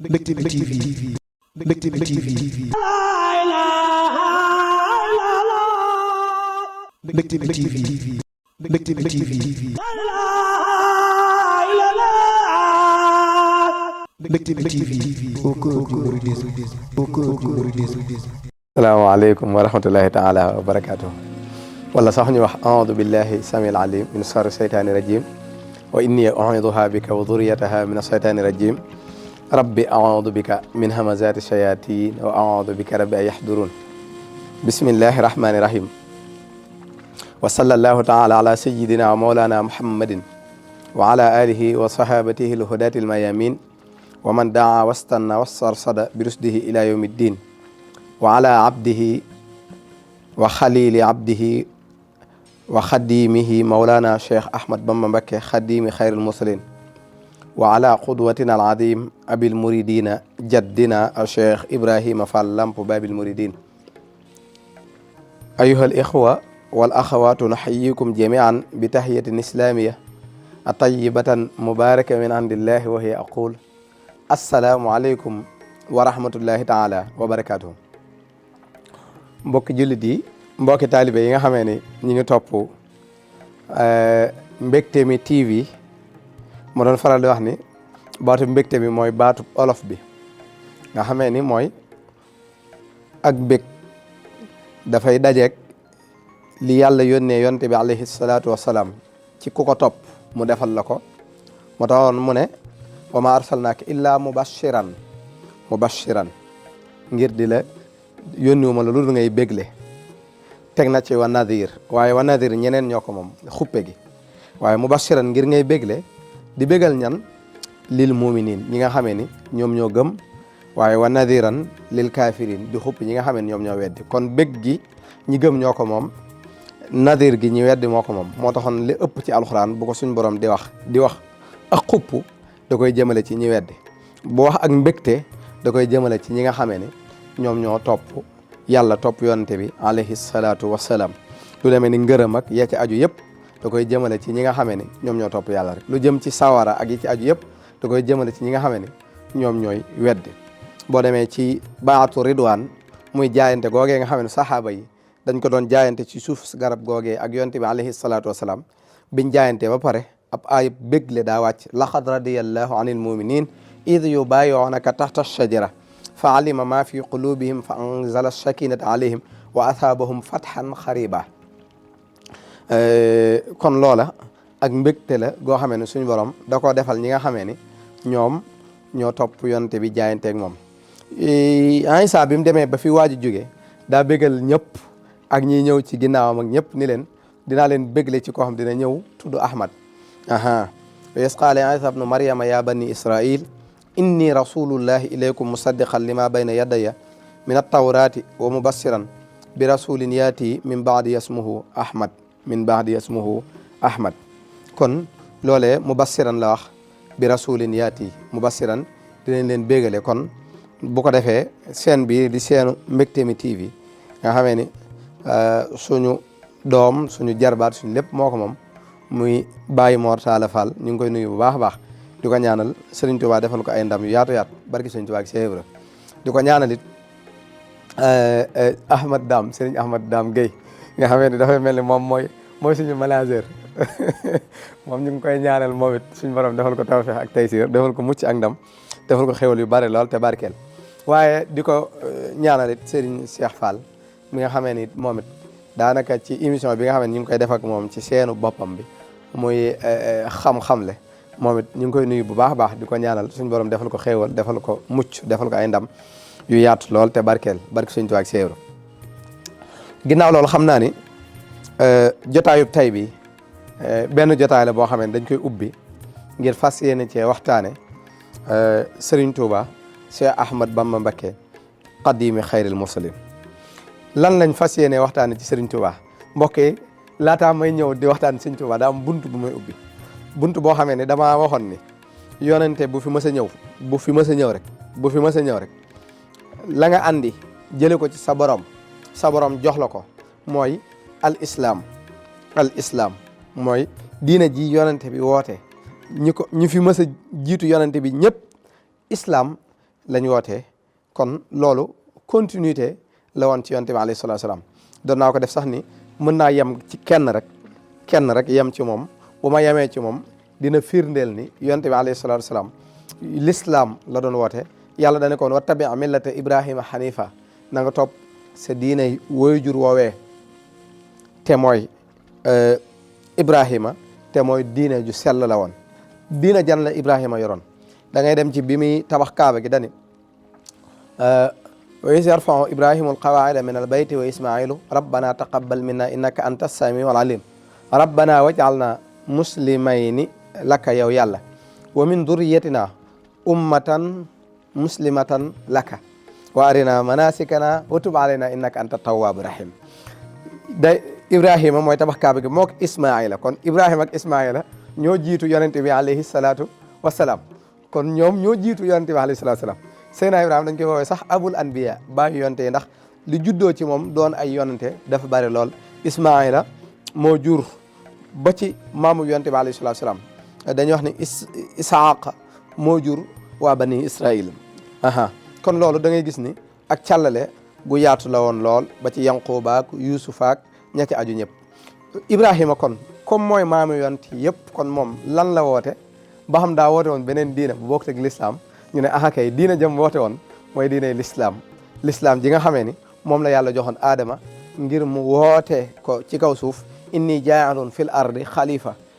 Mbectemi TV Mbectemi TV Mbectemi TV Mbectemi TV Mbectemi TV salaamaaleykum wa rahmatullahi taala wa barakaatu wala sax ñu wax aoudu billahi samil alim min sarri seytaani rajim wa inni u'iiduha bika wa dhurriyataha min aseytaani rajim rabbi aoudu bika min hamazati shayatin wa aoudu bika rabbi an yahdurun bismillahi rahmani rahim wa sallallahu taala ala sayidina wa mawlana muhammadin wa ala alihi wa sahabatihi alhudati almayamin wa man daa wastanna wasarsada bi rusdihi ila yawmi ddin wa ala abdihi wa xalili abdihi wa xadimihi mawlana cheikh ahmad bamba mbakke xadimi xayril mursalin wa ala qudwatina al adim abil muridina jaddina cheikh ibrahima fall lamp babil muridin ayuha al ixwa wal axawatu naxyikum jamian bi tahiyatin islamia atayibatan mubaraka min indillahi wa hiya aqul assalaamu aleykum wa rahmatullahi taala wa barakatuhu mbokki jullit yi mbokki taalibe yi nga xamee ni ñi ngi topp Mbectemi TV mu doon faral di wax ni baatu mbégte mi mooy baatu olof bi nga xamee ni mooy ak bég dafay dajeeg li yàlla yónnee yonte bi alayhi salaatu wassalaam ci ku ko topp mu defal la ko moo taxoon mu ne wa ma arsalnaaka illaa mubashiran ngir di la yónniwuma la lu dul ngay bégle teg na ci wa nadir waaye wa nadir ñeneen ñoo ko moom xuppe gi waaye mubashiran ngir ngay bégle di bégal ñan lil muminin ñi nga xamee ni ñoom ñoo gëm waaye wa nadiran lil kafirin di xupp ñi nga xamee ni ñoom ñoo weddi kon bég gi ñi gëm ñoo ko moom nadir gi ñi weddi moo ko moom moo taxoon li ëpp ci alxuraan bu ko suñ borom di wax ak xupp da koy jëmale ci ñi weddi bu wax ak mbégte da koy jëmale ci ñi nga xamee ni ñoom ñoo topp yàlla topp yonte bi alayhi salaatu wassalaam lu demee ni ngërëm ak ya ci aju yëpp da koy jëmale ci ñi nga xamee ni ñoom ñoo topp yàlla rek lu jëm ci sawara ak yi ci aju yëpp da koy jëmale ci ñi nga xamee ni ñoom ñooy weddi boo demee ci baatu ridwaan muy jaayante googee nga xam ne saxaaba yi dañ ko doon jaayante ci suuf garab googee ak yonte bi alayhi salaatu wassalaam biñ jaayante ba pare ab ayib bégle daa wàcc laqad radiyallahu anil muminin id yubayi'unaka tahta shajara fa alima ma fi qulubihim fa anzala sakinata alayhim wa athaabahum fathan xariba kon loola ak mbégte la goo xamee ne suñu borom da koo defal ñi nga xamee ni ñoom ñoo topp yonte bi jaayanteeg moom Isa bi mu demee ba fi waaju jóge daa bégal ñëpp ak ñi ñëw ci ginnaawam ak ñëpp ni leen dinaa leen bégle ci koo xam dina ñëw tudd Ahmad wa is qaala Isa bnu Maryama ya bani Israil inni rasulullahi ilaykum musaddiqan lima bayna yadaya min attawrati wa mubassiran bi rasulin yaati min baadi yasmuhu Ahmad kon loolee mubassiran la wax bi rasulin yaati mubassiran dinañ leen bégale kon bu ko defee seen bi di seenu Mbectemi TV nga xamee ni suñu doom suñu jarbaat suñu lépp moo ko moom muy Baye Mor Talla Fall ñu ngi koy nuyu bu baax a baax di ko ñaanal Serigne Touba defal ko ay ndam yu yaatu yaatu barki Serigne Touba ak Cheikh Ibra di ko ñaanal it Serigne Ahmad Dame Guèye nga xamee ni dafay mel ni moom mooy suñu manager moom ñu ngi koy ñaanal moom it suñu borom defal ko tawfeex ak taysir defal ko mucc ak ndam defal ko xéwal yu bari lool te barkeel waaye di ko ñaanal it Serigne Cheikh Fall mi nga xamee ni moom it daanaka ci émission bi nga xam ne ñu ngi koy def ak moom ci seenu boppam bi muy xam-xamle moom it ñu ngi koy nuyu bu baax a baax di ko ñaanal suñu borom defal ko xéewal defal ko mucc defal ko ay ndam yu yaatu lool te barkeel barke suñu tuwaak séeru ginnaaw loolu xam naa ni jotaayub tay bi benn jotaay la boo xam ne dañ koy ubbi ngir fas yéene cee waxtaane Serigne Touba Cheikh Ahmad Bamba Mbacké qadimi xayril mursalin lan lañ fas yéene waxtaane ci Serigne Touba mbokk yi laataa may ñëw di waxtaan Serigne Touba daa am buntu bu may ubbi buntu boo xamee ne damaa waxoon ni yonente bu fi mës a ñëw rek la nga andi jële ko ci sa borom jox la ko mooy al islam mooy diina ji yonente bi woote ñi fi mës a jiitu yonente bi ñëpp islam lañ wootee kon loolu continuité la woon ci yonent bi alayhi salaatu salaam doon naa ko def sax ni mën naa yem ci kenn rek yem ci moom bu ma yemee ci moom dina firndeel ni yonent bi alayhi salaatu salaam l'islam la doon woote yàlla dane koon wattabi millata ibrahima hanifa na nga topp sa diine waajur woowee te mooy ibrahima te mooy diine ju sell la woon diine jan la ibrahima yoroon da ngay dem ci bi muy tabax kaaba gi dani wa iz yarfa'u ibrahimu alqawaida min albayti wa ismailu rabbana taqabbal minna innaka anta as-sami'ul alim rabbana waj'alna muslimayni laka yow yàlla wa min durriyatina ummatan muslimatan laka wa arina manasikana wa tub alayna innaka anta tawwabu rahim day ibrahima mooy tabax kaaba gi mook ismaila kon ibrahima ak ismaila ñoo jiitu yonente bi alayhi salatu wasalaam kon ñoom ñoo jiitu yonente bi alayhi salatu wasalaam Seydina Ibrahima dañ koy woowee sax abul anbiya baayu yonente yi ndax li juddoo ci moom doon ay yonente dafa bari lool ismaila moo jur ba ci maamu yonente bi alayhi salatu wasalaam dañuy wax ni Isaaq moo jur waa bani Israil kon loolu da ngay gis ni ak càllale gu yaatu la woon lool ba ci Yanquba ak Yuusufa ak ña ci aju ñëpp Ibrahima kon comme mooy maamu yonent yëpp kon moom lan la woote ba xam daa woote woon beneen diina bu bokk ak l'islam ñu ne kay diina jëm woote woon mooy diinay l'islam ji nga xamee ni moom la yàlla joxoon Adama ngir mu woote ko ci kaw suuf inni jaa'ilun fil ardi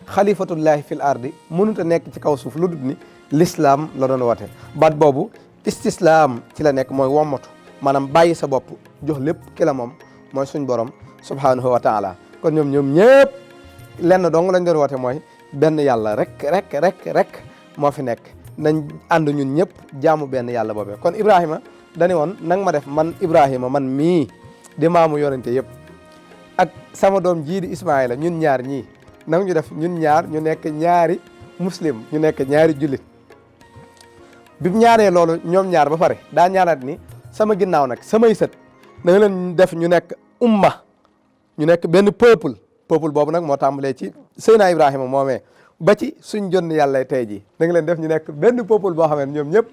xalifatullahi fil ardi mënut a nekk ci kaw suuf lu dul ni l'islam la doon woote baat boobu istislaam ci la nekk mooy wommatu maanaam bàyyi sa bopp jox lépp ki la moom mooy suñ borom subhanahu wa taala kon ñoom ñëpp lenn dong lañ doon woote mooy benn yàlla rek moo fi nekk nañ ànd ñun ñëpp jaamu benn yàlla boobee kon Ibrahima dañu woon nang ma def man Ibrahima man mii di maamu yonente yëpp ak sama doom jii di Ismaïla ñun ñaar ñii nang ñu def ñun ñaar ñu nekk ñaari muslim ñu nekk ñaari jullit bi mu ñaanee loolu ñoom ñaar ba pare daa ñaanaat ni sama ginnaaw nag samay sët da nga leen def ñu nekk umma ñu nekk benn peuple boobu nag moo tàmbalee ci Seydina Ibrahima moomee ba ci suñ jonn yàlla tey jii da nga leen def ñu nekk benn peuple boo xamee ne ñoom ñëpp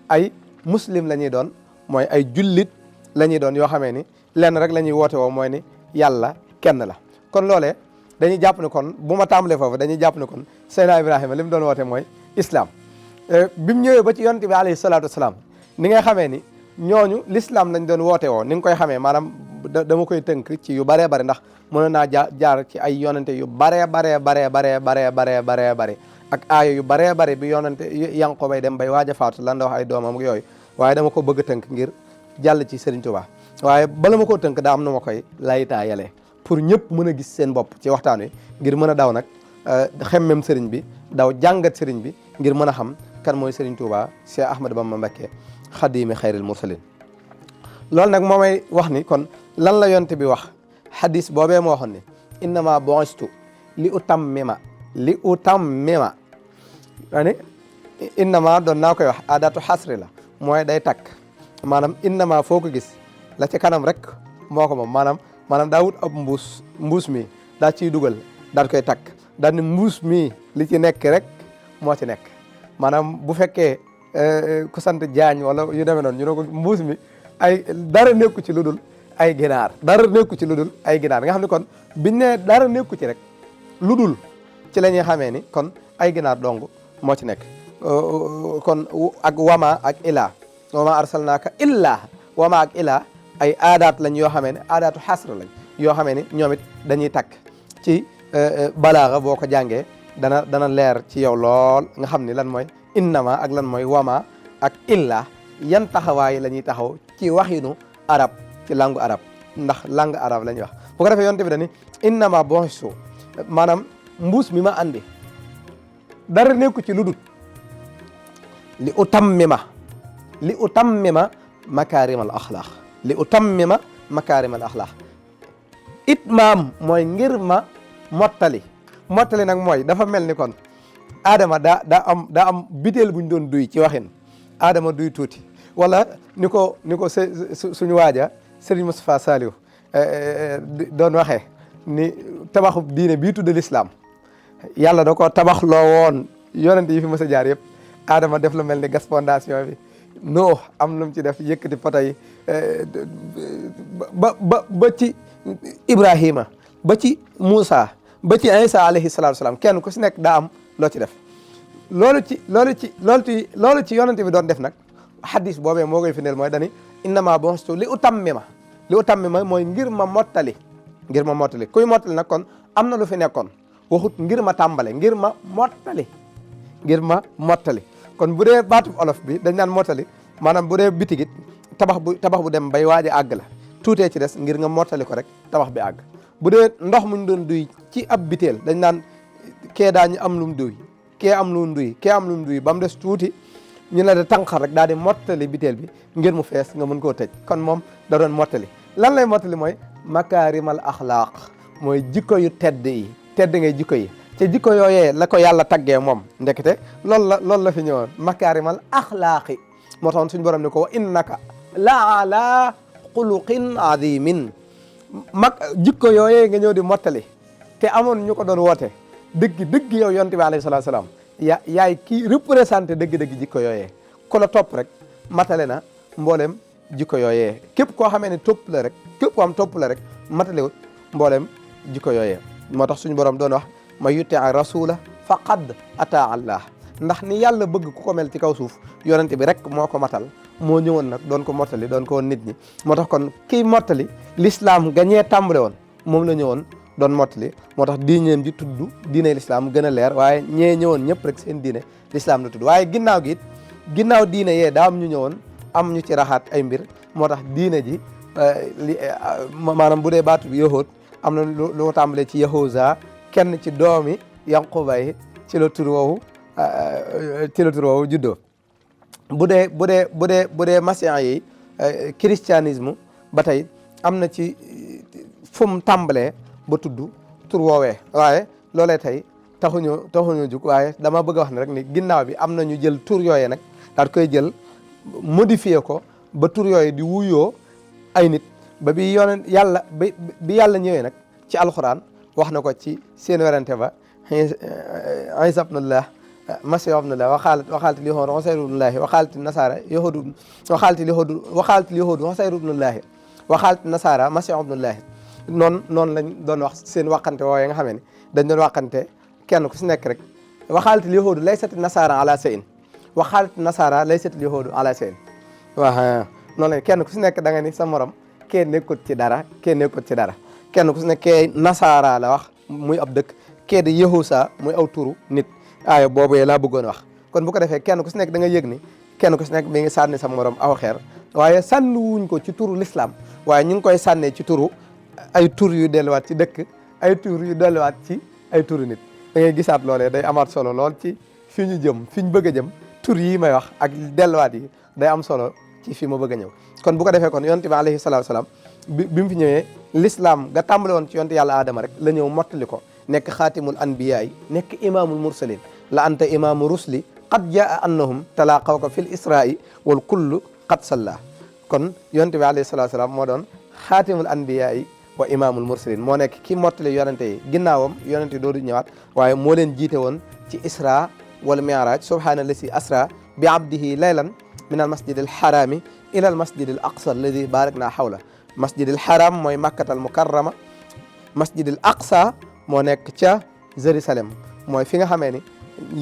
ay muslim la ñuy doon mooy ay jullit la ñuy doon yoo xamee ni lenn rek la ñuy woote woo mooy ni yàlla kenn la kon loolee dañuy jàpp ne kon bu ma tàmbalee foofu dañuy jàpp ne kon Seydina Ibrahima li mu doon woote mooy islam bi mu ñëwee ba ci yonent bi alayhi salaatu wasalaam ni nga xamee ni ñooñu l'islam lañ doon woote woo ni nga koy xamee maanaam dama koy tënk ci yu baree bare ndax mënoon naa jaar ci ay yonente yu baree bare ak aaya yu baree bare bi yonente Yanqooba bay dem bay waaj a faatu lan da wax ay doomam ak yooyu waaye dama ko bëgg a tënk ngir jàll ci Serigne Touba waaye bala ma koo tënk daa am na ma koy laytaa yale pour ñëpp mën a gis seen bopp ci waxtaan wi ngir mën a daw nag xemmem Serigne bi daw jàngat Serigne bi ngir mën a xam kan mooy Serigne Touba Cheikh Ahmadou Bamba Mbacké xadimi xayril mursalin loolu nag moo may wax ni kon lan la yonte bi wax hadis boobee moo waxoon ni innama bu'istu li utammima ani innama doon naa koy wax adatu xasri la mooy day takk maanaam innama foo ko gis la ci kanam rek moo ko moom maanaam daa wut ab mbuus mi daa ciy dugal daal koy takk daal ni mbuus mi li ci nekk rek moo ci nekk maanaam bu fekkee ku sant Jaañ wala yu demee noonu ñu ne ko mbuus mi ay dara nekku ci lu dul ay ginaar nga xam ne kon biñ ne dara nekku ci rek lu dul ci la ñuy xamee ni kon ay ginaar dong moo ci nekk kon ak wama ak ilaa wama arsalnaaka illaa wama ak ilaa ay aadaat lañ yoo xamee ne aadaatu xasr lañ yoo xamee ni ñoom it dañuy takk ci balaaxa boo ko jàngee dana leer ci yow lool nga xam ni lan mooy innama ak lan mooy wama ak illa yan taxawaay la ñuy taxaw ci waxinu arab ci langue arab ndax langue arab la ñuy wax bu ko defee yonte bi dani innama bu'istu maanaam mbuus mi ma andi dara nekku ci lu dul li utammima makaarimal axlaaq itmaam mooy ngir ma mottali nag mooy dafa mel ni kon Adama daa am biteel buñ doon duy ci waxin Adama duy tuuti wala ni ko suñu waaja Serigne Moustapha Saliou doon waxee ni tabaxu diine bii tudd l'islam yàlla da ko tabax loo woon yonent yi fi mës a jaar yëpp Adama def la mel ni gas fondation bi Nuux am lu mu ci def yëkkati poto yi ba ci Ibrahima ba ci Moussa ba ci Isa alayhi salaatu salaam kenn ku si nekk daa am loo ci def loolu ci yonente bi doon def nag hadis boobee moo koy firndeel mooy dani innama bu'istu li utammima mooy ngir ma mottali kuy mottali nag kon am na lu fi nekkoon waxut ngir ma tàmbale ngir ma mottali kon bu dee baatub olof bi dañ naan mottali maanaam bu dee bitigit tabax bu dem bay waaj a àgg la tuutee ci des ngir nga mottali ko rek tabax bi àgg bu dee ndox muñ doon duy ci ab biteel dañ naan kee daañu am lu mu duy kee am lu mu duy ba mu des tuuti ñu ne da tànqar rek daal di mottali biteel bi ngir mu fees nga mën koo tëj kon moom da doon mottali lan lay mottali mooy makaarimal axlaaq mooy jikko yu tedd ngay jikko yi te jikko yooyee la ko yàlla taggee moom ndekete loolu la fi ñëwoon makaarimal axlaaqi moo taxoon suñu borom ne ko wa innaka la ala xuluqin azimin jikko yooyee nga ñëw di mottali te amoon ñu ko doon woote dëgg yow yonent bi alayhi salaatu salaam yaay kii représenté dëgg jikko yooyee ku la topp rek matale na mboolem jikko yooyee képp koo xamee ne topp la rek matalewut mboolem jikko yooyee moo tax suñu borom doon wax ma yuti rasula faqad ata allah ndax ni yàlla bëgg ku ko mel ci kaw suuf yonente bi rek moo ko matal moo ñëwoon nag doon ko mottali doon ko woon nit ñi moo tax kon kii mottali l'islam gañee tàmbale woon moom la ñëwoon doon mottali moo tax diineem ji tudd diine l'islam gën a leer waaye ñee ñëwoon ñëpp rek seen diine l'islam la tudd waaye ginnaaw gi it ginnaaw diine yee daa am ñu ñëwoon am ñu ci raxaat ay mbir moo tax diine ji maanaam bu dee baatu bi yahood am na lu tàmbalee ci yahuza kenn ci doomi yanquba yi ci la tur woowu juddoo bu dee masiyan yi christianisme ba tey am na ci fu mu tàmbalee ba tudd tur woowee waaye loolee tey taxuñu jug waaye dama bëgg a wax ne rek ni ginnaaw bi am na ñu jël tur yooyee nag daal koy jël modifié ko ba tur yooyu di wuyoo ay nit ba bi yàlla ñëwee nag ci alxuraan wax na ko ci seen werante ba Isa ibnullah Masiih ibnullah waxaalati yahuudu Usayru ibnullahi waxaalati nasaara yahuudu waxaalati yahuudu Usayru ibnullahi waxaalati nasaara Masiih ibnullahi noonu lañ doon wax seen waxante woowee nga xamee ne dañ doon waxante kenn ku si nekk rek waxaalati yahuudu laysati nasaara ala shay'in waxaalati nasaara laysati yahuudu ala shay'in waaw noonu la kenn ku si nekk da nga ni sa morom kee nekkut ci dara kenn ku si nekk kee nasaara la wax muy ab dëkk kee di yahuusa muy aw turu nit aaya boobu laa bëggoon wax kon bu ko defee kenn ku si nekk da nga yëg ni kenn ku si nekk mi ngi sànni sa morom aw xeer waaye sànni wuñ ko ci turu l'islam waaye ñu ngi koy sànnee ci turu ay tur yu delluwaat ci dëkk ay tur yu delluwaat ci ay turu nit da ngay gisaat loolee day amaat solo lool ci fi ñu bëgg a jëm tur yi may wax ak delluwaat yi day am solo ci fi ma bëgg a ñëw kon bu ko defee kon yonent bi alayhi salaatu salaam bi mu fi ñëwee l'islam nga tàmbale woon ci yonent yàlla Adama rek la ñëw mottali ko nekk xaatimul anbiyaa yi nekk imaamul mursalin la anta imaamu rusli qad jaa annahum talaaqawka fil isra'i wal kullu qad salla kon yonent bi alayhi salaatu salaam moo doon xaatimul anbiyaa yi wa imaamul mursalin moo nekk ki mottali yonente yi ginnaawam yonente yi doodu ñëwaat waaye moo leen jiite woon ci isra wal mi'raj subhaanallazi asra bi abdihi laylan min al masjid al harami ila al masjid al aqsa alladi barakna hawla masjid al haram mooy makkatal mukarrama masjid al aqsa moo nekk ca Jérusalem mooy fi nga xamee ni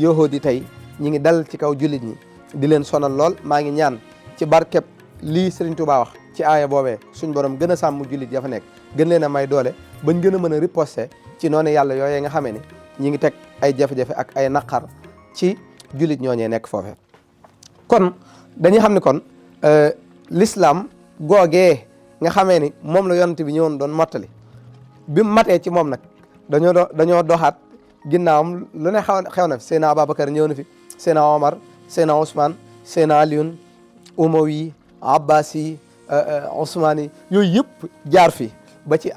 yahudi tey ñi ngi dal ci kaw jullit ñi di leen sonal lool maa ngi ñaan ci barkeb lii Serigne Touba wax ci aaya boobee suñ borom gën a sàmm jullit ya fa nekk gën leen a may doole bañ gën a mën a riposter ci noonu yàlla yooyee nga xamee ni ñi ngi teg ay jafe-jafe ak ay naqar ci jullit ñooñee nekk foofe kon dañuy xam ni kon l'islam googee nga xamee ni moom la yonent bi ñëwoon doon mottali bi mu matee ci moom nag dañoo doxaat ginnaawam lu ne xew na fi Seydina Ababacar ñëw na fi Seydina Omar Seydina Ousmane Seydina Alioune Umawi Abbasi Ousmane yi yooyu yëpp jaar fi ba ci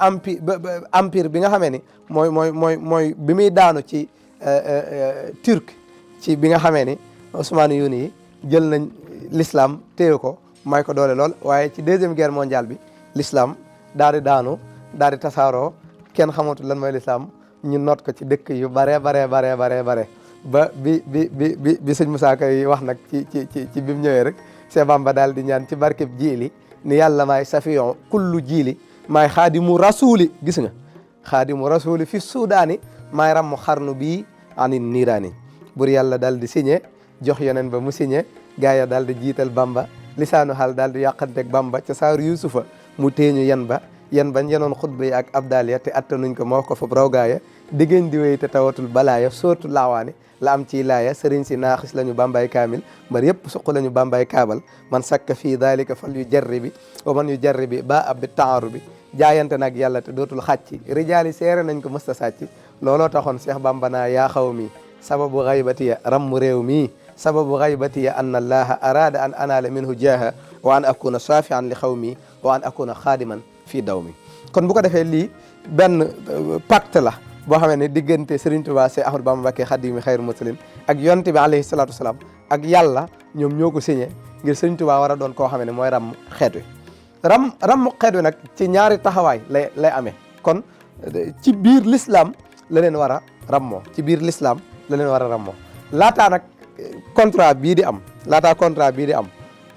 empire bi nga xamee ni mooy bi muy daanu ci turc ci bi nga xamee ni Ousmane yu yi jël nañ l'islam téye ko may ko doole lool waaye ci deuxième guerre mondiale bi l'islam daal di daanu daal di tasaaroo kenn xamatul lan mooy l'islam ñu noot ko ci dëkk yu bare ba bi sëñ Moussa Ka yi wax nag ci bi mu ñëwee rek Seex Bamba daal di ñaan ci barkeb jiili ni yàlla maay safiyon kullu jiili maay xaadimu rasuli gis nga xaadimu rasuli fi suudaani maay rammu xarnu bii anin niiraani bur yàlla daal di signé jox yonen ba mu signé gaa ya daal di jiital Bamba lisaanu xaal daal di yàqanteeg Bamba ca saaru Yuusufa mu téeñu yan ba yenoon xutba yi ak abdaliya te attanuñ ko moo ko fa raw gaaya diggéen di wéy te tawatul balaaya sootu laawaani la am ci laaya sëriñ si naaxis la ñu bambay kaamil mbar yëpp suq la ñu bambay kaabal man sakka fii dalika fal yu jarri bi wa man yu jarri bi ba ab bi taaru bi jaayante nag yàlla te dootul xàcc rijaali seere nañ ko mësta sàcc looloo taxoon Seex Bamba naa yaa xaw mi sababu xaybatiya rammu réew mi sababu xaybatiya anna allaha arada an anaala minhu jaaha wa an akuna safian li xaw mi wa an akuna xaadiman fii daw mi kon bu ko defee lii benn pacte la boo xamee ne diggante Serigne Touba Cheikh Ahmadou Bamba Mbacké Khadimi Xayrul Mursalin ak yonte bi alayhi salaatu wasalaam ak yàlla ñoom ñoo ko signé ngir Serigne Touba war a doon koo xamee ne mooy ram xeet wi ram xeet wi nag ci ñaari taxawaay lay amee kon ci biir l'islam la leen war a rammoo ci biir l'islam la leen war a rammoo laataa nag contrat bii di am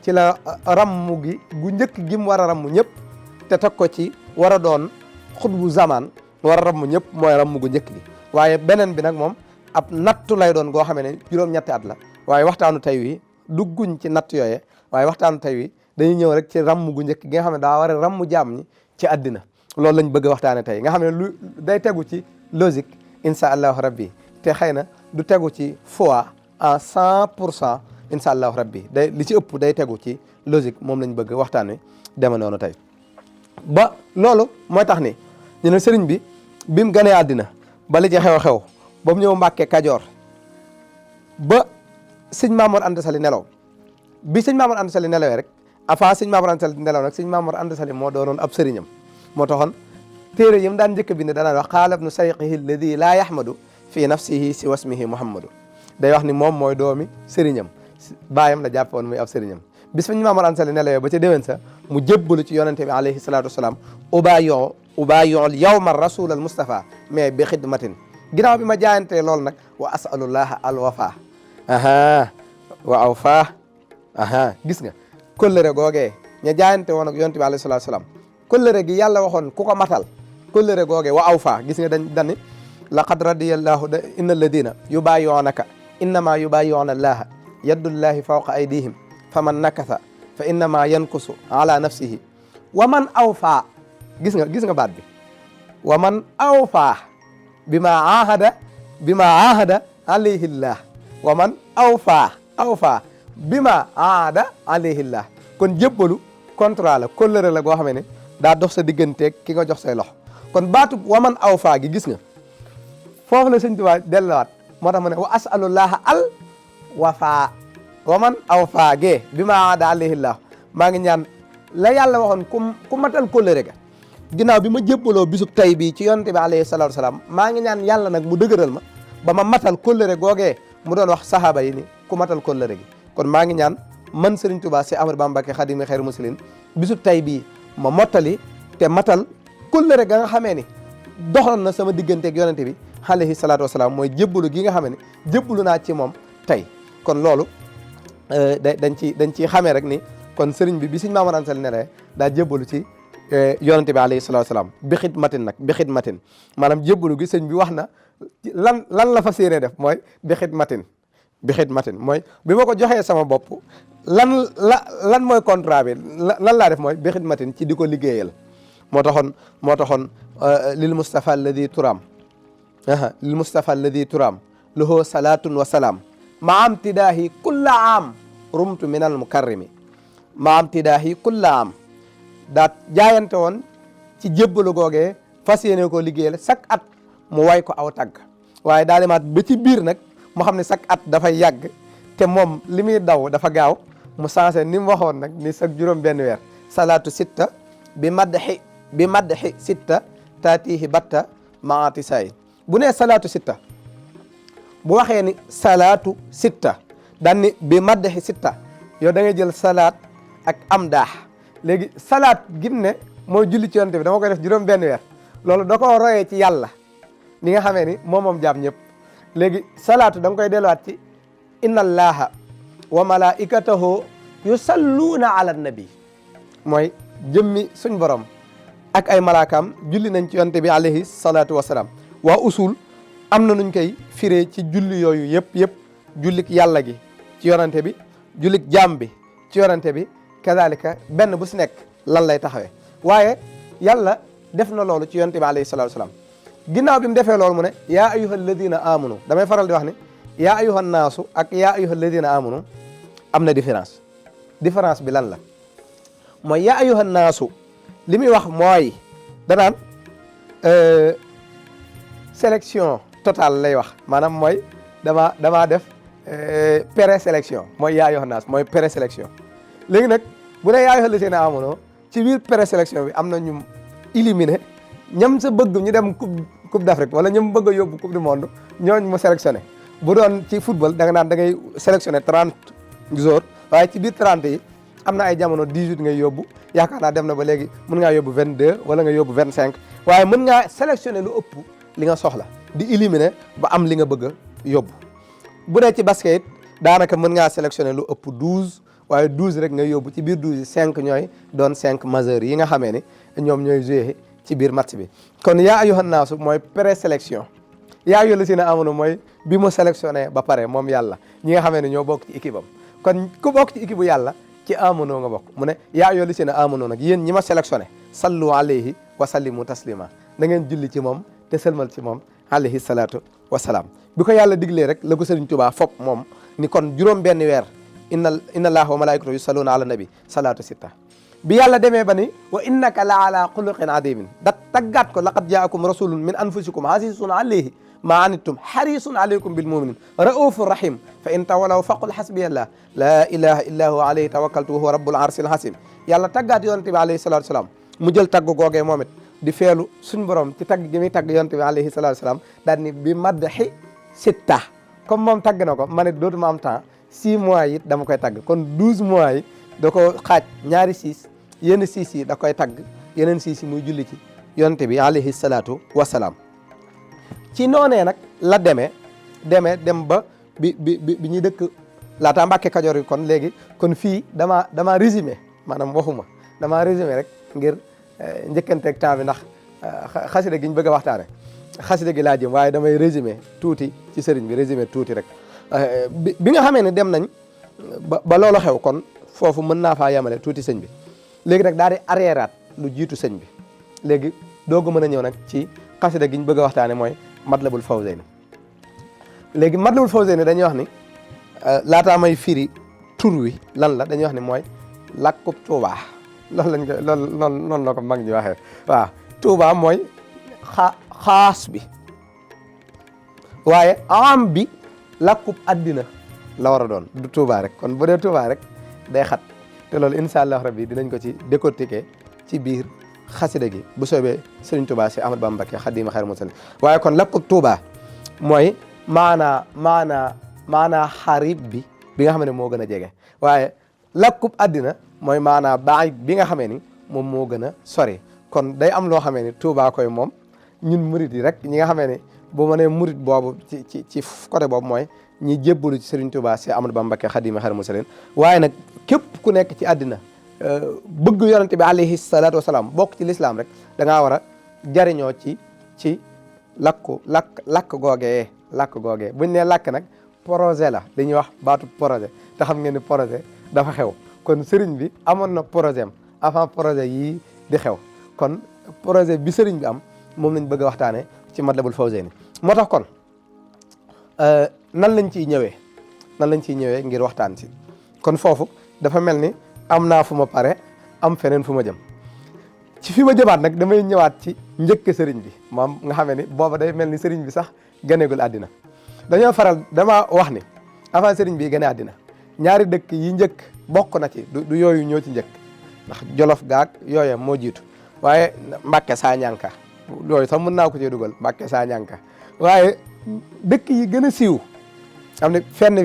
ci la rammu gi gu njëkk gi mu war a rammu ñëpp te teg ko ci war a doon xutbu zaman war a ramm ñëpp mooy ramm gu njëkk bi waaye beneen bi nag moom ab nattu lay doon goo xamee ne juróom-ñetti at la waaye waxtaanu tey wi dugguñ ci natt yooye waaye waxtaanu tey wi dañuy ñëw rek ci ramm gu njëkk gi nga xam ne daa war a ramm jaam ñi ci àddina loolu lañ bëgg a waxtaane tey nga xam ne lu day tegu ci logique insha allahu rabbi te xëy na du tegu ci foi à 100% insha allahu rabbi day li ci ëpp day tegu ci logique moom lañ bëgg waxtaan wi deme noonu tey ba loolu mooy tax ni ñu ne sëriñ bi mu ganee àddina ba li ci xew-xew ba mu ñëw Mbàkke Kajoor ba sëñ Mamoor Anta Sali nelaw bi sëñ Mamoor Anta Sali nelawee rek avant sëñ Mamoor Anta Sali nelaw nag sëñ Mamoor Anta Sali moo doonoon ab sëriñam moo taxoon téere yi mu daan njëkk bind danaan wax qaala ibnu sayqihi alladi laa yahmadu fi nafsihi si wasmihi muhammadu day wax ni moom mooy doomi sëriñam baayam la jàppoon muy ab sëriñam bis sëñ Mamoor Anta Sali nelawee ba ca déwén sa mu jébbalu ci yonente bi alayhi salaatu wasalaam ubaayul yawma rasul al Mustafa mais bi xidmatin ginnaaw bi ma jaayantee loolu nag wa asalullaha al wafa wa awfa gis nga kóllëre googee ña jaayante woon ak yonent bi alayhi salaatu salaam kóllëre gi yàlla waxoon ku ko matal kóllëre googee wa awfa gis nga dani laqad radiyallahu inna alladina yubayi'unaka innama yubayi'una allaha yadullahi fawqa aydihim faman nakatha fa innama yankusu ala nafsihi wa man awfa gis nga baat bi wa man awfa bima ahada alayhi llah wa man awfa bima ahada alayhi llah kon jébbalu contrat la kóllëre la goo xam ne daa dox sa digganteeg ki nga jox say loxo kon baatu wa man awfa gi gis nga foofu la sëñ Tuubaa delluwaat moo tax mu ne wa asalullaha al wafa wa man awfa gee bima ahada alayhi llah maa ngi ñaan la yàlla waxoon ku matal kóllëre ga ginnaaw bi ma jébbaloo bisub tay bi ci yonte bi alayhi salaatu wasalaam maa ngi ñaan yàlla nag mu dëgëral ma ba ma matal kóllëre googee mu doon wax sahaaba yi ni ku matal kóllëre gi kon maa ngi ñaan man Serigne Touba Cheikh Ahmadou Bamba Mbacké Khadimi Xayrul Mursalin bisub tay bii ma mottali te matal kóllëre ga nga xamee ni doxoon na sama digganteeg yonente bi alayhi salaatu wasalaam mooy jébbalu gi nga xamee ni jébbalu naa ci moom tey kon loolu dañ ciy xamee rek ni kon sëriñ bi Sëriñ Mamoor Anta Sali ne daa jébbalu ci yonente bi alayhi salaatu wasalaam bi xidmatin maanaam jébbalu gi sëñ bi wax na lan la fa séenee def mooy bi xidmatin mooy bi ma ko joxee sama bopp lan mooy contrat bi lan laa def mooy bi xidmatin ci di ko liggéeyal moo taxoon lil Mustafa alladi turam lahu salatun wa salaam ma am tidaahi kulla am rumtu min al mukarrimi ma am tidaahi kulla am daa jaayante woon ci jébbalu googee fas yéene koo liggéeyal chaque at mu way ko aw tagg waaye daa demaat ba ci biir nag mu xam ne chaque at dafay yàgg te moom li muy daw dafa gaaw mu sensé ni mu waxoon nag ni chaque juróom benn weer salaatu sitta bi madhi sitta taatihi batta maati say bu nee salaatu sitta bu waxee ni salaatu sitta daan ni bi madhi sitta yow da ngay jël salaat ak am daax léegi salaat gim ne mooy julli ci yonent bi dama koy def juróom benn weer loolu da koo royee ci yàlla ni nga xamee ni moom jaam ñëpp léegi salaatu da nga koy delluwaat ci inna allaha wa malaikatahu yusalluuna ala nabi mooy jëmmi suñ borom ak ay malaakaam julli nañ ci yonte bi alayhi salaatu wasalaam. waa usul am na nuñ koy firee ci julli yooyu yëpp jullik yàlla gi ci yonante bi, jullik jaam bi ci yonante bi, kadalika benn bu si nekk lan lay taxawee. waaye yàlla def na loolu ci yonte bi alayhi salaatu wasalaam. ginnaaw bi mu defee loolu mu ne yaa ayyuha alladina amanu, damay faral di wax ne yaa ayyuha naasu ak yaa ayyuha alladina amanu am na différence bi lan la mooy yaa ayyuha naasu li muy wax mooy danaan sélection totale lay wax, maanaam mooy damaa def présélection mooy yaa ayyuha naas mooy présélection. léegi nag bu ne yaa ayyuha alladina amanu ci biir présélection bi am na ñu éliminé ñam sa bëgg ñu dem coupe d'Afrique wala ñam bëgg a yóbbu coupe du monde ñooñ mu sélectionné. bu doon ci football da nga naan da ngay sélectionné 30 joueurs waaye ci biir 30 yi am na ay jamono 18 ngay yóbbu, yaakaar naa dem na ba léegi mën ngaa yóbbu 22 wala nga yóbbu 25 waaye mën ngaa sélectionné lu ëpp li nga soxla di éliminer ba am li nga bëgg a yóbbu. bu dee ci basket daanaka mën ngaa sélectionné lu ëpp 12 waaye 12 rek nga yóbbu, ci biir 12 yi 5 ñooy doon 5 majeurs yi nga xamee ni ñoom ñooy joué ci biir match bi. kon yaa ayyuhan naasu mooy présélection, yaa ayyuhal lazina amanu mooy bi mu sélectionné ba pare moom yàlla ñi nga xamee ne ñoo bokk ci équipe am. kon ku bokk ci équipe bu yàlla ci amanu nga bokk. mu ne yaa ayyuhal lazina amanu nag yéen ñi ma sélectionné sallu alayhi wa sallimu taslima, na ngeen julli ci moom te sëlmal ci moom alayhi salaatu wa salaam. bi ko yàlla diglee rek la ko Sëriñ Tuubaa fop moom ni kon juróom benn weer inna allaha wa malaikatahu yusalluna ala nabi salaatu sitta. bi yàlla demee ba ni wa innaka la ala xuluqin adimin da taggaat ko laqad jaakum rasulun min anfusikum azizun alayhi ma anittum harisun alaykum bil muminin raufur rahim fa in tawalaw faqul hasbiyallah la ilaha illa huwa alayhi tawakkaltu wa huwa rabbul arsil hasim. yàlla taggaat yonente bi alayhi salatu wasalaam mu jël tagg googee moom it di feelu suñ borom ci tagg gi muy tagg yonente bi alayhi salatu wasalaam daal ni bi madhi sitta, comme moom tagg na ko ma ne dootuma am temps 6 mois yi dama koy tagg. kon 12 mois yi da ko xaaj ñaari 6 yenn 6 yi da koy tagg yeneen 6 yi muy julli ci yonente bi alayhi salatu wasalaam. ci noonee nag la dem ba bi ñuy dëkk laata Mbàkke Kajoor yi. kon léegi kon fii dama résumé, maanaam waxuma dama résumé rek ngir njëkkanteeg temps bi ndax xasida gi ñu bëgg a waxtaane xasida gi laa jëm, waaye damay résumé tuuti ci sëriñ bi, résumé tuuti rek. bi nga xamee ne dem nañ ba loolu xew kon foofu mën naa faa yemale tuuti sëñ bi. léegi nag daal di arriéraat lu jiitu sëñ bi, léegi doogu mën a ñëw nag ci xasida gi ñu bëgg a waxtaane mooy Matlabul Fawzayni. léegi Matlabul Fawzayni dañuy wax ni laataa may firi tur wi lan la, dañuy wax ni mooy làkkub Tuubaa. loolu lañ ko noonu la ko mag ñi waxee. waaw Tuubaa mooy xaas bi, waaye am bi làkkub àddina la war a doon, du Tuubaa rek. kon bu dee Tuubaa rek day xat, te loolu incha allah rabbi dinañ ko ci décortiquer ci biir xasida gi bu soobee Sëriñ Tuubaa si Ahmadu Bamba Mbakke Xaadimu Xayril Mursaliin. waaye kon làkkub Tuubaa mooy maanaa xarib bi nga xam ne moo gën a jege, waaye làkkub àddina mooy maanaa baid bi nga xamee ni moom moo gën a sori. kon day am loo xamee ni Tuubaa koy moom ñun murit yi rek ñi nga xamee ni bu ma nee murit boobu ci côté boobu mooy ñi jébbalu ci Sëriñ Tuubaa si Ahmadu Bamba Mbakke Xaadimu Xayril Mursaliin. waaye nag képp ku nekk ci àddina bëgg yonente bi alayhi salaatu wasalaam bokk ci lislaam rek da ngaa war a jariñoo ci lakk googee buñ ne lakk nag projet la, dañuy wax baatu projet, te xam ngeen ni projet dafa xew. kon sëriñ bi amoon na projet am avant projet yii di xew. kon projet bi sëriñ bi am moom lañ bëgg a waxtaane ci Matlabul Fawzayni. moo tax kon nan lañ ciy ñëwee ngir waxtaan ci. kon foofu dafa mel ni am naa fu ma pare am feneen fu ma jëm. ci fi ma jëmaat nag damay ñëwaat ci njëkk sëriñ bi moom nga xamee ni booba day mel ni sëriñ bi sax ganeegul àddina. dama wax ni avant sëriñ bi gane àddina ñaari dëkk yi njëkk bokk na ci du yooyu ñoo ci njëkk, ndax Jolof gaag yooye moo jiitu, waaye Mbàkke Saañanka yooyu sax mën naa ko cee dugal, Mbàkke Saañanka. waaye dëkk yi gën a siiw am ne fenn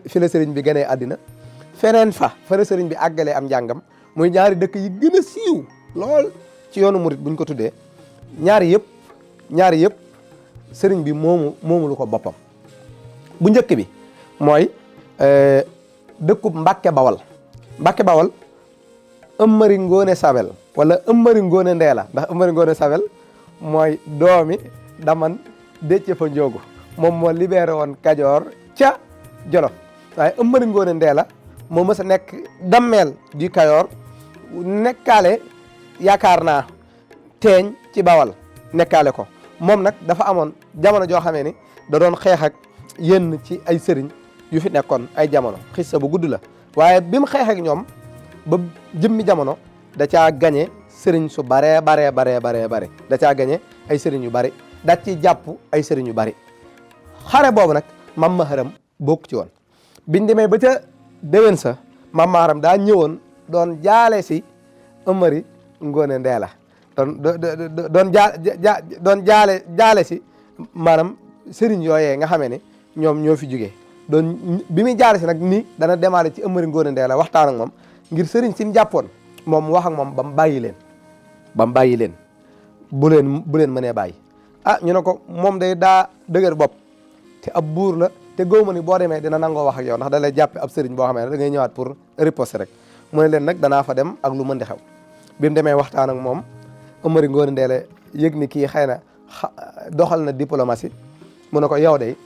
fi la sëriñ bi ganee àddina, feneen fa la sëriñ bi àggalee am njàngam, muy ñaari dëkk yi gën a siiw lool ci yoonu murit buñ ko tuddee. ñaari yëpp sëriñ bi moomulu ko boppam. bu njëkk bi mooy dëkkub Mbàkke Bawal Mbàkke Bawol Ëmmëri Ngoone Sabel wala Ëmmëri Ngoone Ndeela ndax Ëmmëri Ngoone Sabel mooy doomi daman Déthié Fa Njoogu moom moo libéré woon Kajoor ca Jolof waaye Ëmmëri Ngoone Ndeela moo mës a nekk dammeel di Kajoor nekkaale yaakaar naa teeñ ci Bawal nekkaale ko moom nag dafa amoon jamono joo xamee ni da doon xeex ak yenn ci ay sëriñ yu fi nekkoon ay jamono xissa bu gudd la waaye bi mu xeex ak ñoom ba jëmmi jamono da caa gañe sëriñ su bare da caa gañe ay sëriñ yu bari da ci jàpp ay sëriñ yu bari xare boobu nag Mam Maharam bokk ci woon biñ demee ba ca déwén sa Mam Maharam daa ñëwoon doon jaale si Ëmmëri Ngoone Ndeela doon jaale si maanaam sëriñ yooyee nga xamee ne ñoom ñoo fi jógee doon bi muy jaale si nag ni dana demaale ci Ëmmëri Ngoone Ndeela waxtaan ak moom ngir sëriñ si mu jàppoon moom mu wax ak moom ba mu bàyyi leen bu leen mënee bàyyi ñu ne ko moom day daa dëgër bopp te ab buur la te góob ma ni boo demee dina nangoo wax ak yow ndax da lay jàppe ab sëriñ boo xamee ne da ngay ñëwaat pour riposter rek mu ne leen nag danaa fa dem ak lu mën di xew bi mu demee waxtaan ak moom Ëmmëri Ngoone Ndeela yëg ni kii xëy na doxal na diplomatie mu ne ko yow de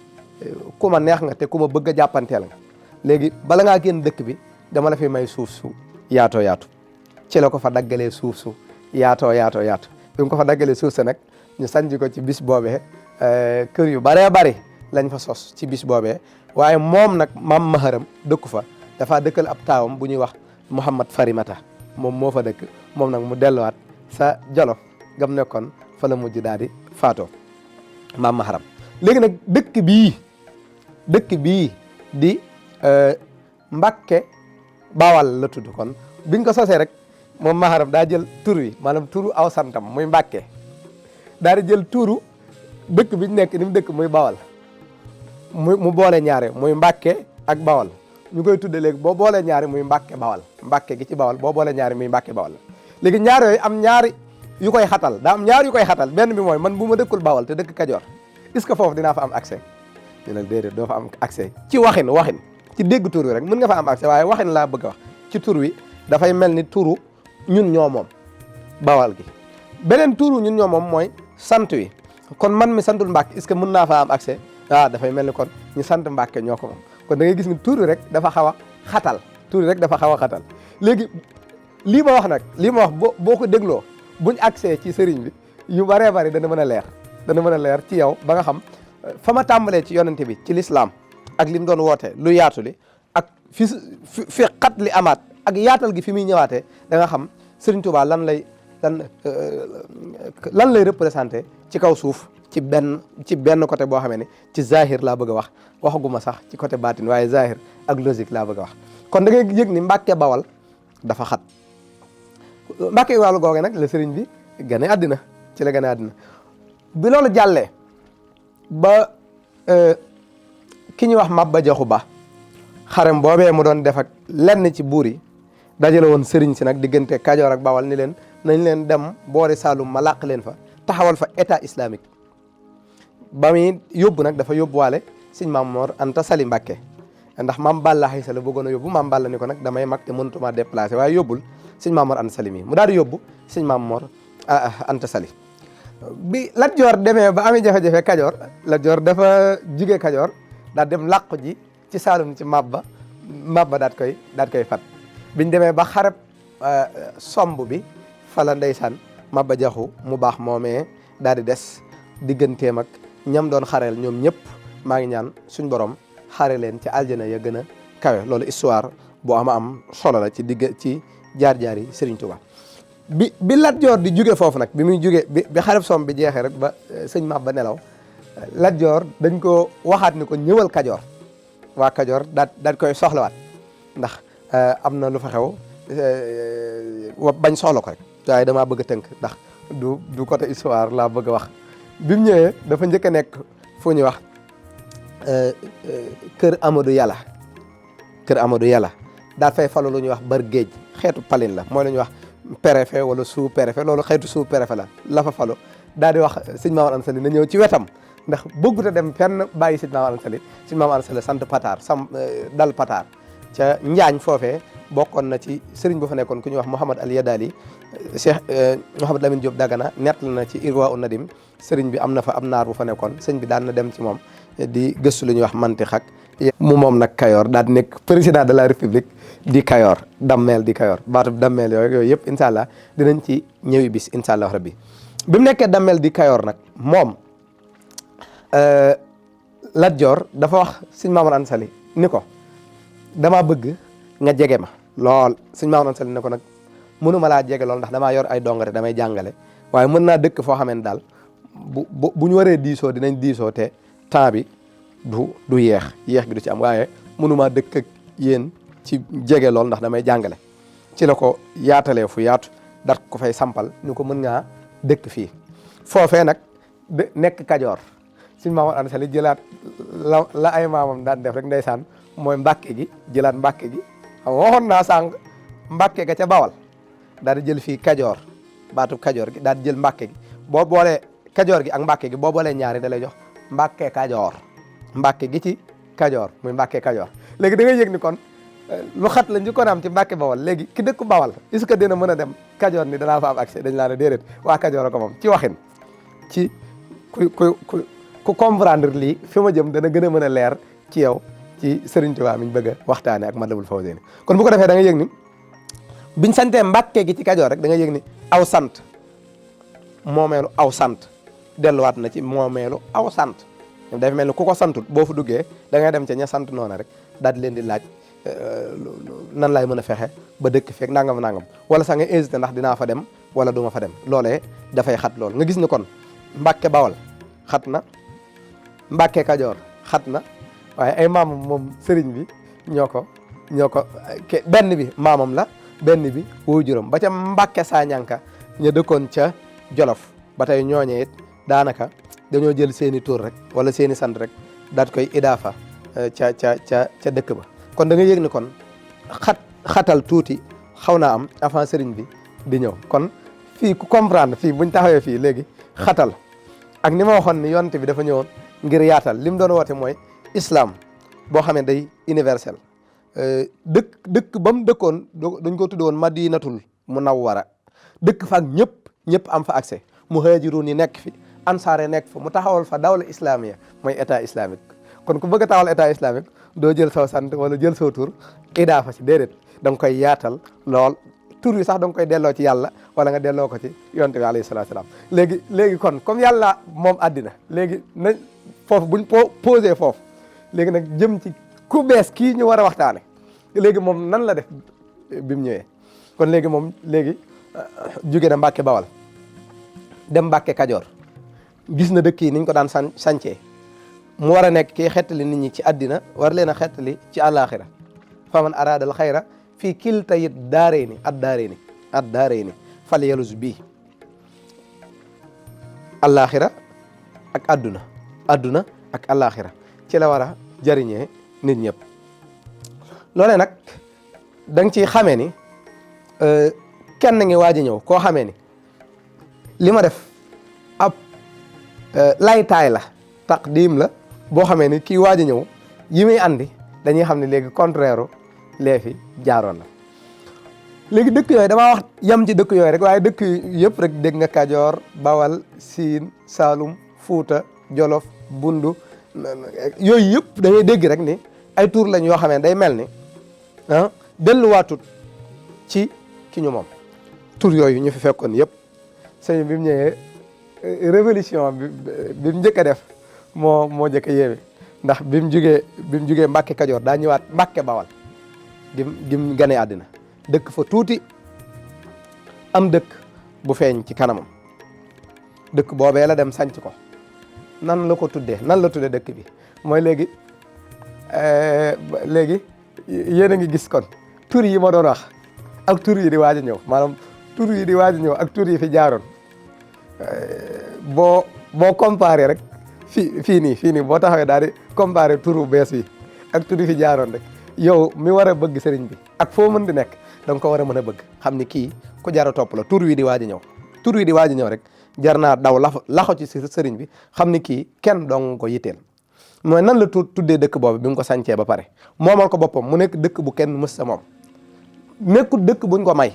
ku ma neex nga te ku ma bëgg a jàppanteel nga léegi bala ngaa génn dëkk bi dama la fi may suuf su yaatoo yaatu ci la ko fa daggalee suuf su yaatoo bi mu ko fa daggalee suuf sa nag ñu sanji ko ci bis boobee kër yu baree bari lañ fa sos ci bis boobee waaye moom nag Mam Maharam dëkku fa dafa dëkkal ab taawam bu ñuy wax Mouhamad Farimata moom moo fa dëkk moom nag mu delluwaat sa Jolof gam nekkoon fa la mujj daal di faatoo Mam Maharam léegi nag dëkk bii di Mbàkke Bawal la tudd kon biñ ko sosee rek moom Maharam daa jël tur wi maanaam turu aw santam muy Mbàkke daa di jël turu dëkk bi ñu nekk ni mu dëkk muy Bawal mu boole ñaare muy Mbàkke ak Bawal ñu koy tudde léegi boo boolee ñaari muy Mbàkke Bawal Mbàkke gi ci Bawal boo boolee ñaari muy Mbàkke Bawal léegi ñaar yooyu am ñaari yu koy xatal daa am ñaar yu koy xatal benn bi mooy man bu ma dëkkul Bawal te dëkk Kajoor est-ce que foofu dinaa fa am accès ñu ne déedéet doo fa am accès ci waxin ci dégg tur wi rek mën nga fa am accès waaye waxin laa bëgg a wax ci tur wi dafay mel ni turu ñun ñoo moom Bawal gi beneen turu ñun ñoo moom mooy sant wi kon man mi santul Mbàkke est-ce que mën naa fa am accès dafay mel ni kon ñu sant Mbàkke ñoo ko moom kon da ngay gis ni tur wi rek dafa xaw a xatal léegi lii ma wax nag boo ko dégloo buñ accès ci sëriñ bi yu baree bari dana mën a leer ci yow ba nga xam fa ma tàmbalee ci yonente bi ci l'islam ak li mu doon woote lu yaatu li ak fi xat li amaat ak yaatal gi fi muy ñëwaatee da nga xam Sëriñ Tuubaa lan lay représenté ci kaw suuf ci benn côté boo xamee ne ci zahir laa bëgg a waxaguma sax ci côté baatin waaye zahir ak logique laa bëgg a wax kon da ngay yëg ni Mbàkke Bawal dafa xat Mbàkke Bawal googe nag la sëriñ bi gane àddina ci la gane àddina bi loolu jàllee ba ki ñuy wax Maba Jaxu Ba xarem boobee mu doon def ak lenn ci buur yi dajale woon sëriñ si nag diggante Kajoor ak Bawal ni leen nañ leen dem boori Saalum ma làq leen fa taxawal fa état islamique ba muy yóbbu nag dafa yóbbuwaale sëñ Maam Mor Anta Sali Mbàkke ndax Maam Balla Xaysa la bëggoon a yóbbu Maam Balla ni ko nag damay mag te mënutuma déplacé waaye yóbbul sëñ Maam Mor Anta Sali mi mu daal di yóbbu sëñ Maam Mor Anta Sali bi Lat Joor demee ba ami jafe-jafe Kajoor Lat Joor dafa jugee Kajoor daal dem làqu ji ci Saalum ci Mabba daat koy fat biñ demee ba xarab somb bi fala ndeysaan Maba Jaxu mu baax moomee daal di des digganteem ak ñam doon xareel ñoom ñëpp maa ngi ñaan suñ borom xare leen ci aljana ya gën a kawe loolu histoire bu am solo la ci jaar-jaar yi Serigne Touba bi Lat Joor di jóge foofu nag bi muy jóge bi xarab somb bi jeexee rek ba sëñ Maba nelaw Lat Joor dañ ko waxaat ni ko ñëwal Kajoor waa Kajoor daal koy soxlawaat ndax am na lu fa xew bañ soxla ko rek waaye damaa bëgg a tënk ndax du côté histoire laa bëgg a wax bi mu ñëwee dafa njëkk a nekk fu ñuy wax kër Amadou Yàlla daal fay falu lu ñuy wax bar géej xeetu palin la mooy lu ñuy wax préfet wala sous préfet loolu xeetu sous préfet la fa falu daal di wax sëñ Maam Mor Anta Sali na ñëw ci wetam ndax bëggut a dem fenn bàyyi sëñ Maam Mor Anta Sali sëñ Maam Mor Anta Sali sant Pataar dal Pataar ca Njaañ foofee bokkoon na ci sëriñ bu fa nekkoon ku ñuy wax Mouhamad al Yadali Cheikh Mouhamad Lamine Diop Dagana nettali na ci Irwa u Nadim sëriñ bi am na fa am naar bu fa nekkoon sëñ bi daan na dem ci moom di gëstu lu ñuy wax mantiq ak mu moom nag Kayoor daal di nekk président de la république di Kayoor dammeel di Kayoor baatu dammeel yooyu yëpp incha allah dinañ ci ñëwi bis incha allah rabbi bi mu nekkee dammeel di Kayoor nag moom Lat Joor dafa wax sëñ Maamor Anta Sali ni ko damaa bëgg nga jege ma lool sëñ Maamor Anta Sali ne ko nag mënuma laa jege lool ndax damaa yor ay dongare damay jàngale waaye mën naa dëkk foo xamee ne daal bu ñu waree diisoo dinañ diisoo te temps bi du yeex gi du ci am waaye mënumaa dëkk ak yéen ci jege lool ndax damay jàngale ci la ko yaatalee fu yaatu dat ko fay sampal ni ko mën ngaa dëkk fii foofee nag nekk Kajoor sëñ Maamor Anta Sali jëlaat la ay maamam daan def rek ndeysaan mooy mbàkke gi jëlaat mbàkke gi xam waxoon naa sànq mbàkke ga ca Bawal daal di jël fii Kajoor baatu Kajoor gi daal di jël mbàkke gi boo boolee Kajoor gi ak mbàkke gi boo boolee ñaari da lay jox mbàkke Kajoor mbàkke gi ci Kajoor muy mbàkke Kajoor léegi da ngay yëg ni kon lu xat la njëkkoon am ci mbàkke Bawal léegi ki dëkk Bawal est-ce que dina mën a dem Kajoor ni danaa fa am accès dañ laa ne déedéet waa Kajoor a ko moom ci waxin ci ku comprendre lii fi ma jëm dana gën a mën a leer ci yow ci Serigne Touba mi ñu bëgg a waxtaane ak Matlabul Fawzayni kon bu ko defee da nga yëg ni biñ santee mbàkke gi ci Kajoor rek da nga yëg ni aw sant moomeelu aw sant delluwaat na ci moomeelu aw sant dafa mel ni ku ko santut boo fa duggee da ngay dem ca ña sant noona rek daal di leen di laaj nan laay mën a fexe ba dëkk feek nangam wala sax nga hésité ndax dinaa fa dem wala du ma fa dem loolee dafay xat lool nga gis ni kon Mbàkke Bawal xat na Mbàkke Kajoor xat na waaye ay maamam moom sëriñ bi ñoo ko benn bi maamam la benn bi waajuram ba ca Mbàkke Sañanka ña dëkkoon ca Jolof ba tey ñooñee it daanaka dañoo jël seeni tur rek wala seeni sant rek daat koy idaafa ca dëkk ba kon da nga yëg ni kon xatal tuuti xaw naa am avant sëriñ bi di ñëw kon fii ku comprendre fii buñ taxawee fii léegi xatal ak ni ma waxoon ni yonte bi dafa ñëwoon ngir yaatal li mu doon woote mooy islam boo xam ne day universel dëkk ba mu dëkkoon dañ ko tudde woon madinatul munawwara dëkk fa ak ñëpp am fa accès muhaajiruun yi nekk fi ansaare nekk fa mu taxawal fa dawla islamiya mooy état islamique kon ku bëgg a taxawal état islamique doo jël saw sant wala jël saw tur idaafa ci déedéet da nga koy yaatal lool tur yi sax da nga koy delloo ci yàlla wala nga delloo ko ci yonte bi alayhi salaatu salaam léegi kon comme yàlla moom àddina léegi nañ foofu buñ posé foofu léegi nag jëm ci ku bees kii ñu war a waxtaane léegi moom nan la def bi mu ñëwee kon léegi moom jóge na Mbàkke Bawal dem Mbàkke Kajoor gis na dëkk yi niñ ko daan sancee mu war a nekk kii xettali nit ñi ci àddina war leen a xettali ci àllaaxira fa man araadal xayra fii kilta yit daareeni ad daareeni fal yalus bii àllaaxira ak adduna ak àllaaxira ci la war a jëriñee nit ñëpp loolee nag da nga ciy xamee ni kenn ngi waaj a ñëw koo xamee ni li ma def ab laytaay la taqdim la boo xamee ni kii waaj a ñëw yi muy andi dañuy xam ne léegi contraire lee fi jaaroon la léegi dëkk yooyu damaa wax yam ci dëkk yooyu rek waaye dëkk yëpp rek dégg nga Kajoor Bawal Siin Saalum Fuuta Jolof Bundu yooyu yëpp da ngay dégg rek ni ay tur lañ yoo xamee day mel ni delluwaatut ci ki ñu moom tur yooyu ñu fi fekkoon yëpp sëñ bi mu ñëwee révolution bi mu njëkk a def moo njëkk a yéeme ndax bi mu jugee Mbàkke Kajoor daa ñëwaat Mbàkke Bawal gim gane àddina dëkk fa tuuti am dëkk bu feeñ ci kanamam dëkk boobee la dem sanc ko nan la ko tuddee dëkk bi mooy léegi yéen a ngi gis kon tur yi ma doon wax ak tur yi di waaj a ñëw maanaam tur yi di waaj a ñëw ak tur yi fi jaaroon boo comparé rek fii nii boo taxawee daal di comparé turu bees yi ak tur yi fi jaaroon rek yow mi war a bëgg sëriñ bi ak foo mën di nekk da nga ko war a mën a bëgg xam ni kii ku jar a topp la tur wi di waaj a ñëw tur wi di waaj a ñëw rek jar naa daw laxo ci sëriñ bi xam ni kii kenn dong ko yitteel mooy nan la tuddee dëkk boobu bi mu ko sancee ba pare moomal ko boppam mu nekk dëkk bu kenn mës sa moom nekkul dëkk buñ ko may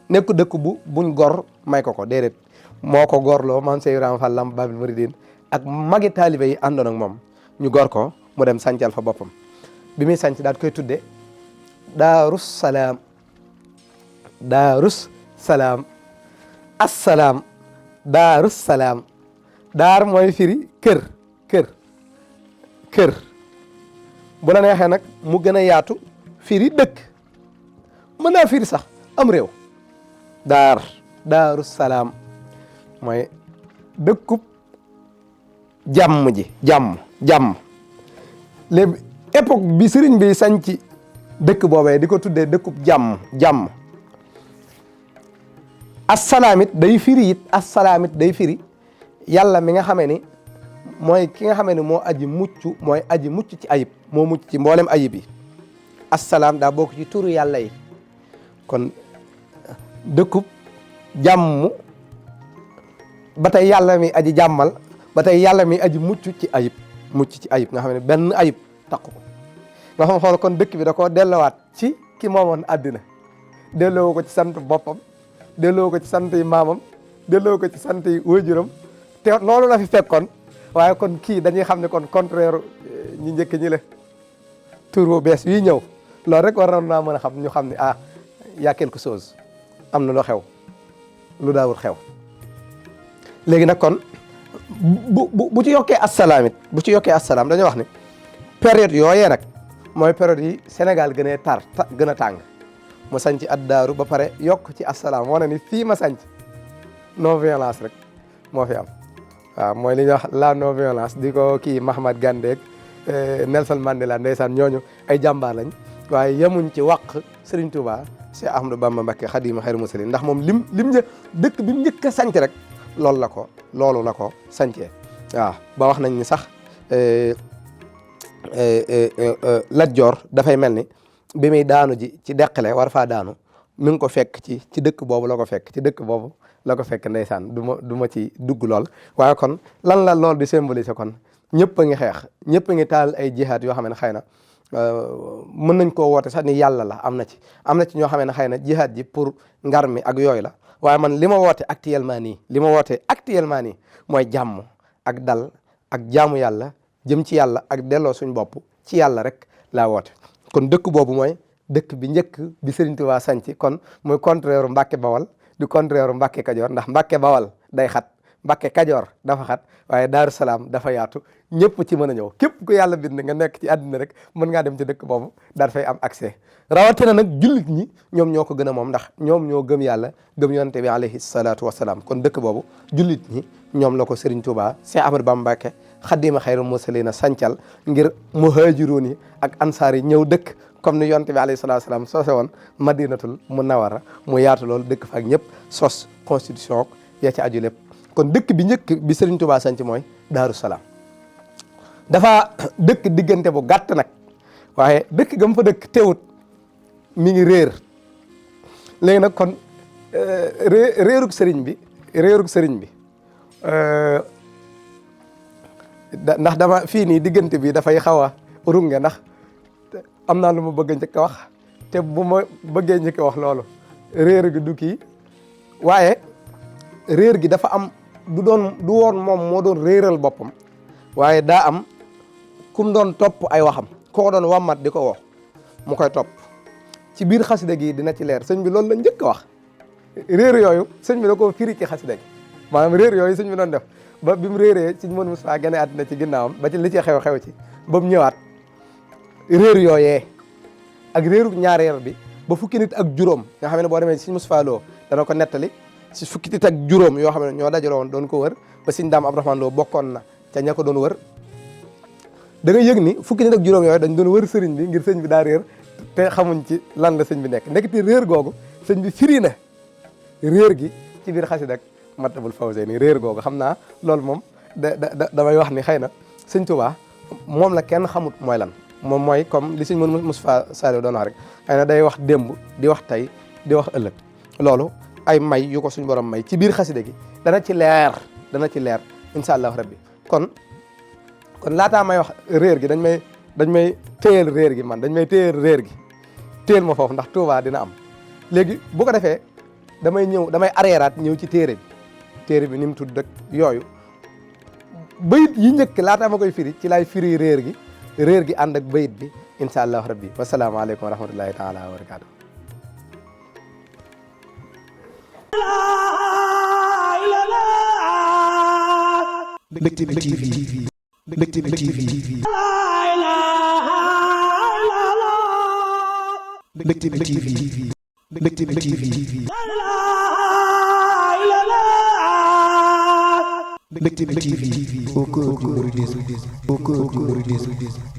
nekkul dëkk buñ gor may ko déedéet moo ko gorloo maam Cheikh Ibrahima Fall Lamp Babil Mouridine ak magi taalibe yi àndoon ak moom ñu gor ko mu dem sancal fa boppam bi muy sanc daal koy tudde Daarus Salaam Daarus Salaam assalaam Daarus Salaam daar mooy firi kër bu la neexee nag mu gën a yaatu firi dëkk mën naa firi sax am réew Daarus Salaam mooy dëkkub jàmm ji jàmm léegi époque bi sëriñ bi sanc dëkk boobee di ko tuddee dëkkub jàmm assalaam it day firi yàlla mi nga xamee ni mooy ki nga xamee ni moo aji mucc ci ayib moo mucc ci mboolem ayib yi assalaam daa bokk ci turu yàlla yi kon dëkkub jàmm ba tey yàlla mi aji jàmmal ba tey yàlla mi aji mucc ci ayib nga xam ne benn ayib takku ko nga xam xool kon dëkk bi da koo dellowaat ci ki moomoon àddina delloo ko ci sant boppam delloo ko ci sant yi maamam delloo ko ci sant yi waajuram te loolu la fi fekkoon waaye kon kii dañuy xam ne kon contraire ñi njëkk ñi la tur bu bees wi ñëw loolu rek war naa mën a xam ñu xam ne y a quelque chose am na lu xew lu daawul xew léegi nag kon bu ci yokkee assalaam dañoo wax ni période yooyee nag mooy période yi Sénégal gën a tàng mu sanc addaaru ba pare yokk ci assalaam wane ni fii ma sanc non violence rek moo fi am waaw mooy li ñuy wax la non violence di ko kii Mahatma Gandhi Nelson Mandela ndeysaan ñooñu ay jàmbaar lañ waaye yemuñ ci wàq Serigne Touba Cheikh Ahmadou Bamba Mbacké Khadimou Khairou Moussalin ndax moom lim dëkk bi mu njëkk a sanc rek loolu la ko sancee waaw ba wax nañ ni sax Lat Joor dafay mel ni bi muy daanu ji ci deqale war faa daanu mi ngi ko fekk ci dëkk boobu la ko fekk ndeysaan du ma ci dugg lool waaye kon lan la lool di symboliser kon ñëpp a ngi xeex ñëpp a ngi taal ay jihaad yoo xam ne xëy na mën nañ koo woote sax ni yàlla la am na ci ñoo xam ne xëy na jihaad ji pour ngar mi ak yooyu la waaye man li ma woote actuellement nii mooy jàmm ak dal ak jaamu yàlla jëm ci yàlla ak delloo suñ bopp ci yàlla rek laa woote kon dëkk boobu mooy dëkk bi njëkk bi Serigne Touba sanc kon mooy contraire Mbàkke Bawal du contraire Mbàkke Kajoor ndax Mbàkke Bawal day xat Mbàkke Kajoor dafa xat waaye Daaru Salaam dafa yaatu ñëpp ci mën a ñëw képp ku yàlla bind nga nekk ci àddina rek mën ngaa dem ci dëkk boobu daal fay am accès rawatina nag jullit ñi ñoom ñoo ko gën a moom ndax ñoom ñoo gëm yàlla gëm yonte bi alayhi salaatu wasalaam kon dëkk boobu jullit ñi ñoom la ko Serigne Touba Cheikh Ahmadou Bamba Mbacké Khadimou Khairou Moussalin sancal ngir muhaajiruun yi ak ansaar yi ñëw dëkk comme ni yonte bi alayhi salaatu wasalaam soose woon Madinatul Munawwara mu yaatu loolu dëkk fa ak ñëpp sos constitution ya ci aju lépp kon dëkk bi njëkk bi Serigne Touba sanc mooy Daaru Salaam dafa dëkk diggante bu gàtt nag waaye dëkk gam fa dëkk teewut mi ngi réer léegi nag kon réerug sëriñ bi ndax dama fii nii diggante bi dafay xaw a runge ndax am naa lu ma bëgg njëkk a wax te bu ma bëggee njëkk a wax loolu réer gi du kii waaye réer gi dafa am du woon moom moo doon réeral boppam waaye daa am kum doon topp ay waxam koo doon wàmmat di ko woo mu koy topp ci biir xasida gi dina ci leer sëñ bi loolu la njëkk a wax réer yooyu sëñ bi da koo firi ci xasida gi maanaam réer yooyu sëñ bi doon def ba bi mu réeree ci mën Moussa gane àddina ci ginnaawam ba ci li ci xew ci ba mu ñëwaat réer yooyee ak réeru ñaareel bi ba fukki nit ak juróom nga xam ne boo demee ci Moussa Lo dana ko nettali ci fukki nit ak juróom yoo xam ne ñoo dajaloo woon doon ko wër ba sëñ Daam Abdourahmane Lo bokkoon na ca ña ko doon wër da nga yëg ni fukki nit ak juróom yooyu dañ doon wër sëriñ bi ngir sëñ bi daa réer te xamuñ ci lan la sëñ bi nekk ndekete réer googu sëñ bi firi na réer gi ci biir xasida ak Matlabul Fawzayni réer googu xam naa loolu moom damay wax ni xëy na sëñ Touba moom la kenn xamut mooy lan moom mooy comme li sëñ Moustapha Saliou doon wax rek xëy na day wax démb di wax tey di wax ëllëg loolu ay may yu ko suñ borom may ci biir xasida gi dana ci leer incha allahu rabbi kon laataa may wax réer gi dañ may téyel réer gi man dañ may téyel réer gi téyel ma foofu ndax Touba dina am léegi bu ko defee damay areeraat ñëw ci téere bi ni mu tudd ak yooyu bayit yi njëkk laata ma koy firi ci laay firi réer gi ànd ak bayit bi incha allah rabbi wasalaamaaleykum wa rahmatullahi taala wa barakaatu. Mbectemi TV. Mbectemi TV. Mbectemi TV. Mbectemi TV. Mbectemi TV. Au cœur du mouridisme.